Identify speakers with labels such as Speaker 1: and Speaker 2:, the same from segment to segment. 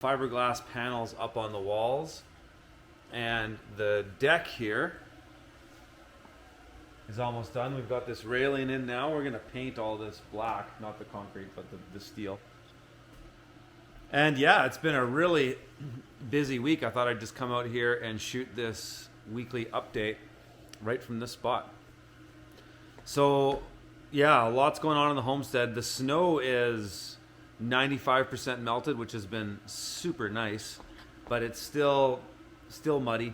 Speaker 1: fiberglass panels up on the walls, and the deck here is almost done. We've got this railing in now. We're going to paint all this black, not the concrete, but the steel. And yeah, it's been a really busy week. I thought I'd just come out here and shoot this weekly update right from this spot. So yeah, lots going on in the homestead. The snow is 95% melted, which has been super nice, but it's still muddy.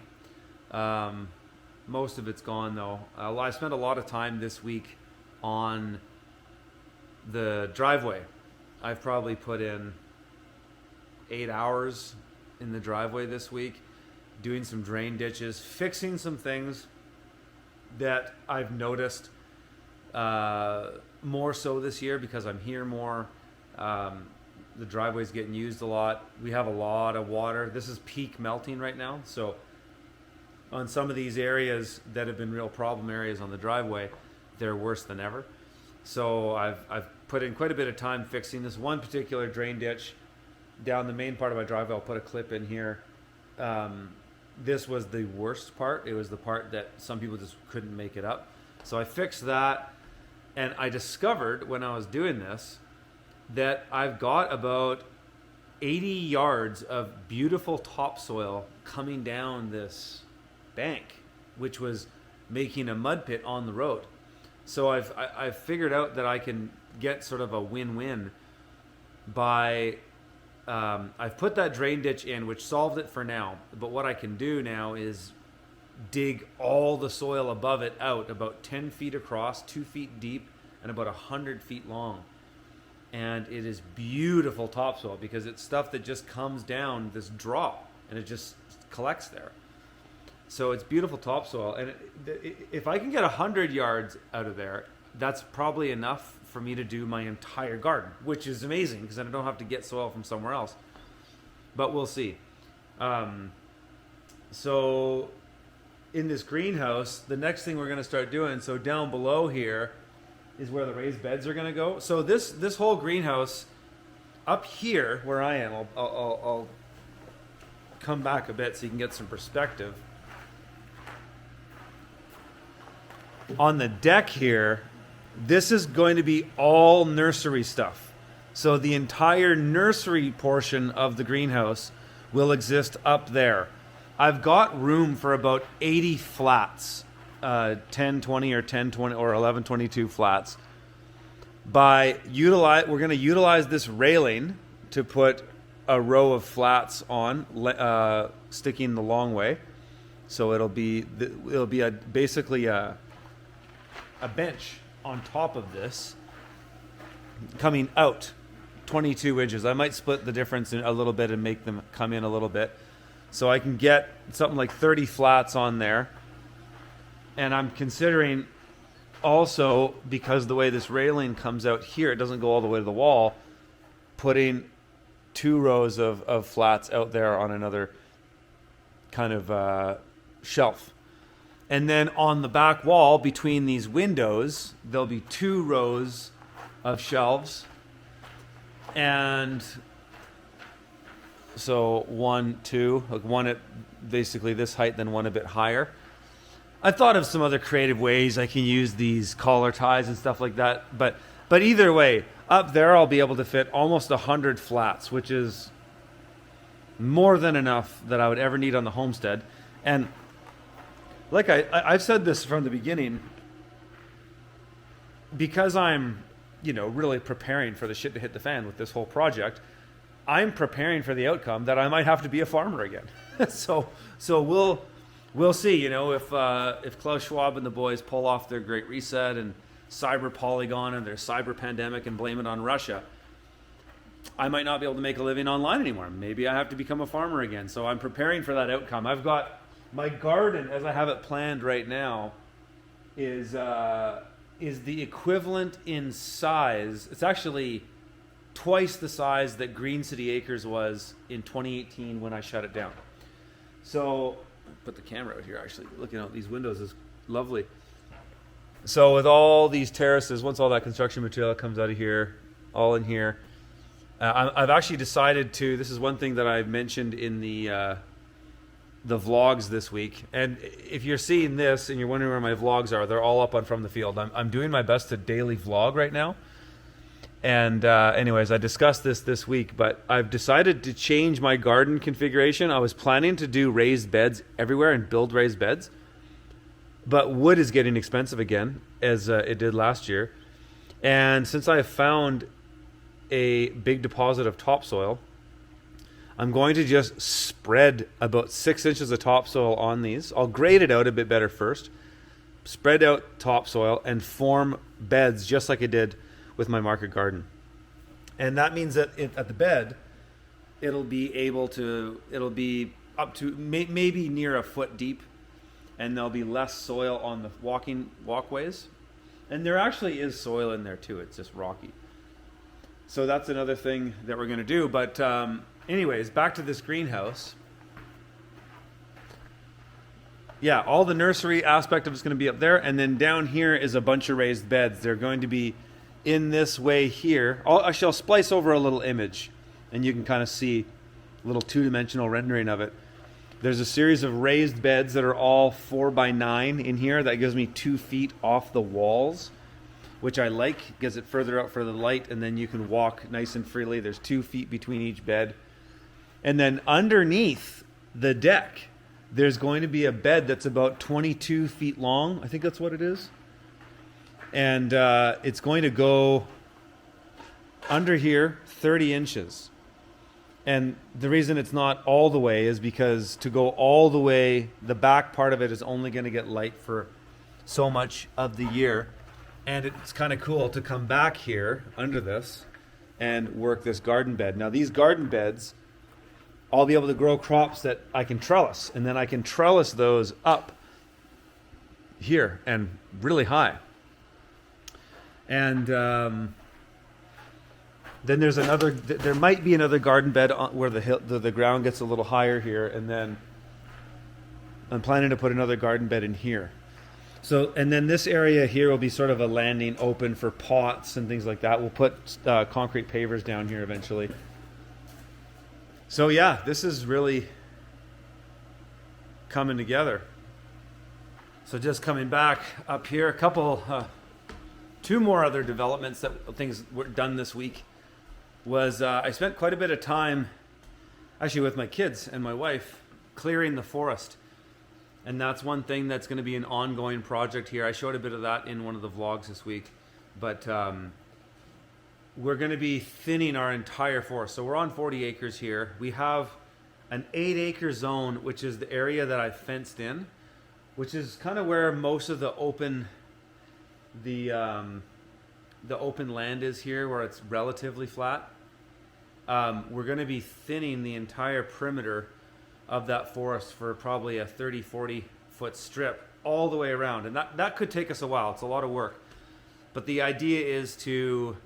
Speaker 1: Most of it's gone though. I spent a lot of time this week on the driveway. I've probably put in 8 hours in the driveway this week, doing some drain ditches, fixing some things that I've noticed more so this year because I'm here more. The driveway's getting used a lot. We have a lot of water. This is peak melting right now. So on some of these areas that have been real problem areas on the driveway, they're worse than ever. So I've put in quite a bit of time fixing this one particular drain ditch down the main part of my driveway. I'll put a clip in here. This was the worst part. It was the part that some people just couldn't make it up. So I fixed that, and I discovered when I was doing this that I've got about 80 yards of beautiful topsoil coming down this bank, which was making a mud pit on the road. So I've figured out that I can get sort of a win-win by I've put that drain ditch in, which solved it for now. But what I can do now is dig all the soil above it out, about 10 feet across, 2 feet deep, and about 100 feet long. And it is beautiful topsoil because it's stuff that just comes down this drop and it just collects there. So it's beautiful topsoil. And if I can get 100 yards out of there, that's probably enough for me to do my entire garden, which is amazing because then I don't have to get soil from somewhere else. But we'll see. So in this greenhouse, the next thing we're going to start doing, so down below here is where the raised beds are going to go. So this whole greenhouse up here where I am, I'll come back a bit so you can get some perspective. On the deck here, this is going to be all nursery stuff. So the entire nursery portion of the greenhouse will exist up there. I've got room for about 80 flats, 1020 or 1020 or 1122 flats. We're going to utilize this railing to put a row of flats on, sticking the long way. So it'll be basically a bench on top of this coming out 22 inches. I might split the difference in a little bit and make them come in a little bit. So I can get something like 30 flats on there. And I'm considering also, because the way this railing comes out here, it doesn't go all the way to the wall, putting 2 rows of flats out there on another kind of shelf. And then on the back wall between these windows, there'll be 2 rows of shelves. And so 1, 2, like one at basically this height, then one a bit higher. I thought of some other creative ways I can use these collar ties and stuff like that. But either way, up there I'll be able to fit almost 100 flats, which is more than enough that I would ever need on the homestead. And like I've said this from the beginning, because I'm, really preparing for the shit to hit the fan with this whole project, I'm preparing for the outcome that I might have to be a farmer again. So we'll see, if Klaus Schwab and the boys pull off their Great Reset and cyber Polygon and their cyber pandemic and blame it on Russia, I might not be able to make a living online anymore. Maybe I have to become a farmer again. So I'm preparing for that outcome. I've got my garden, as I have it planned right now, is the equivalent in size. It's actually twice the size that Green City Acres was in 2018 when I shut it down. So, put the camera out here actually. Looking out these windows is lovely. So with all these terraces, once all that construction material comes out of here, all in here, I've actually decided to. This is one thing that I've mentioned in the vlogs this week. And if you're seeing this and you're wondering where my vlogs are, they're all up on From the Field. I'm doing my best to daily vlog right now. And anyways, I discussed this week, but I've decided to change my garden configuration. I was planning to do raised beds everywhere and build raised beds, but wood is getting expensive again, as it did last year. And since I have found a big deposit of topsoil, I'm going to just spread about 6 inches of topsoil on these. I'll grade it out a bit better first, spread out topsoil, and form beds just like I did with my market garden. And that means that at the bed, it'll be up to maybe near a foot deep, and there'll be less soil on the walkways. And there actually is soil in there too, it's just rocky. So that's another thing that we're gonna do. But anyways, back to this greenhouse. Yeah, all the nursery aspect of it's gonna be up there, and then down here is a bunch of raised beds. They're going to be in this way here. I'll splice over a little image, and you can kind of see a little two-dimensional rendering of it. There's a series of raised beds that are all 4x9 in here. That gives me 2 feet off the walls, which I like, gives it further out for the light, and then you can walk nice and freely. There's 2 feet between each bed. And then underneath the deck, there's going to be a bed that's about 22 feet long. I think that's what it is. And it's going to go under here 30 inches. And the reason it's not all the way is because to go all the way, the back part of it is only going to get light for so much of the year. And it's kind of cool to come back here under this and work this garden bed. Now these garden beds, I'll be able to grow crops that I can trellis, and then I can trellis those up here and really high. And then there's another. There might be another garden bed where the ground gets a little higher here, and then I'm planning to put another garden bed in here. So, and then this area here will be sort of a landing open for pots and things like that. We'll put concrete pavers down here eventually. So yeah, this is really coming together. So just coming back up here, two more other developments things were done this week was I spent quite a bit of time actually with my kids and my wife clearing the forest. And that's one thing that's going to be an ongoing project here. I showed a bit of that in one of the vlogs this week, but we're going to be thinning our entire forest. So we're on 40 acres here. We have an 8-acre zone, which is the area that I fenced in, which is kind of where most of the open land is here, where it's relatively flat. We're going to be thinning the entire perimeter of that forest for probably a 30-40 foot strip all the way around, and that could take us a while. It's a lot of work, but the idea is to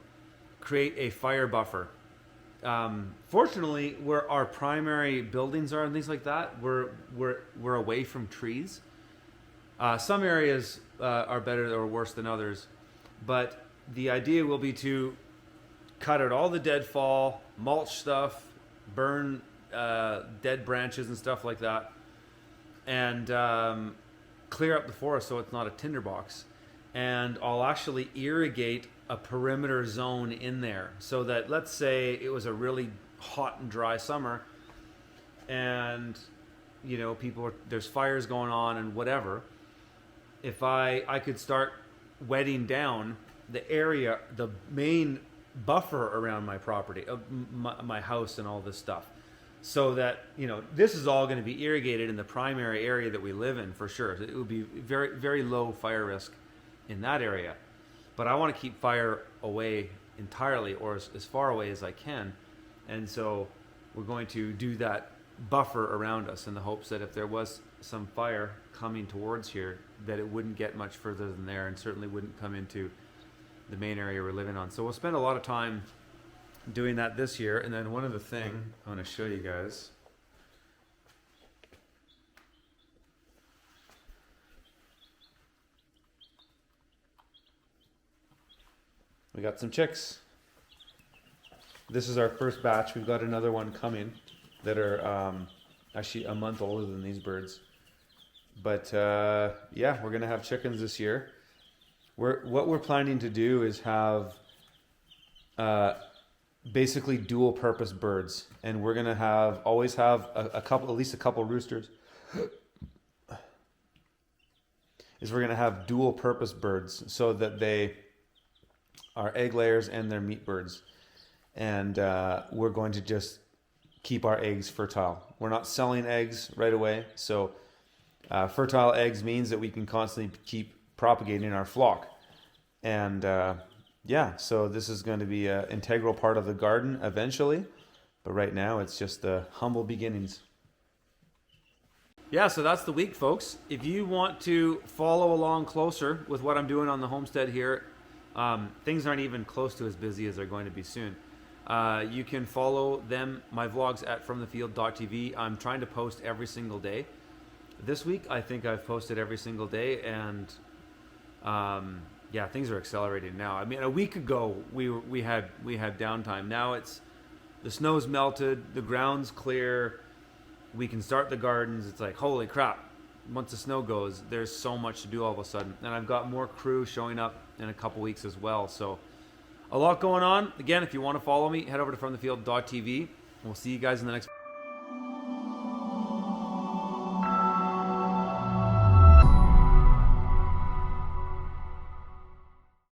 Speaker 1: create a fire buffer. Fortunately, where our primary buildings are and things like that, we're away from trees. Some areas are better or worse than others, but the idea will be to cut out all the deadfall, mulch stuff, burn dead branches and stuff like that, and clear up the forest so it's not a tinderbox. And I'll actually irrigate a perimeter zone in there so that, let's say it was a really hot and dry summer and there's fires going on and whatever, if I could start wetting down the area, the main buffer around my property, of my house and all this stuff, so that this is all going to be irrigated in the primary area that we live in for sure. It would be very, very low fire risk in that area, but I want to keep fire away entirely, or as far away as I can. And so we're going to do that buffer around us in the hopes that if there was some fire coming towards here, that it wouldn't get much further than there, and certainly wouldn't come into the main area we're living on. So we'll spend a lot of time doing that this year. And then one other thing I want to show you guys. We got some chicks. This is our first batch. We've got another one coming that are actually a month older than these birds. But yeah, we're gonna have chickens this year. What we're planning to do is have basically dual purpose birds, and we're gonna always have at least a couple roosters. We're gonna have dual purpose birds so that they are egg layers and they're meat birds, and we're going to just keep our eggs fertile. We're not selling eggs right away, so fertile eggs means that we can constantly keep propagating our flock. And yeah, so this is going to be an integral part of the garden eventually, but right now it's just the humble beginnings. Yeah, so that's the week, folks. If you want to follow along closer with what I'm doing on the homestead here, things aren't even close to as busy as they're going to be soon. You can follow my vlogs at fromthefield.tv. I'm trying to post every single day. This week, I think I've posted every single day, and yeah, things are accelerating now. I mean, a week ago we had downtime. Now the snow's melted, the ground's clear. We can start the gardens. It's like, holy crap. Once the snow goes, there's so much to do all of a sudden. And I've got more crew showing up in a couple weeks as well. So a lot going on. Again, if you want to follow me, head over to fromthefield.tv. We'll see you guys in the next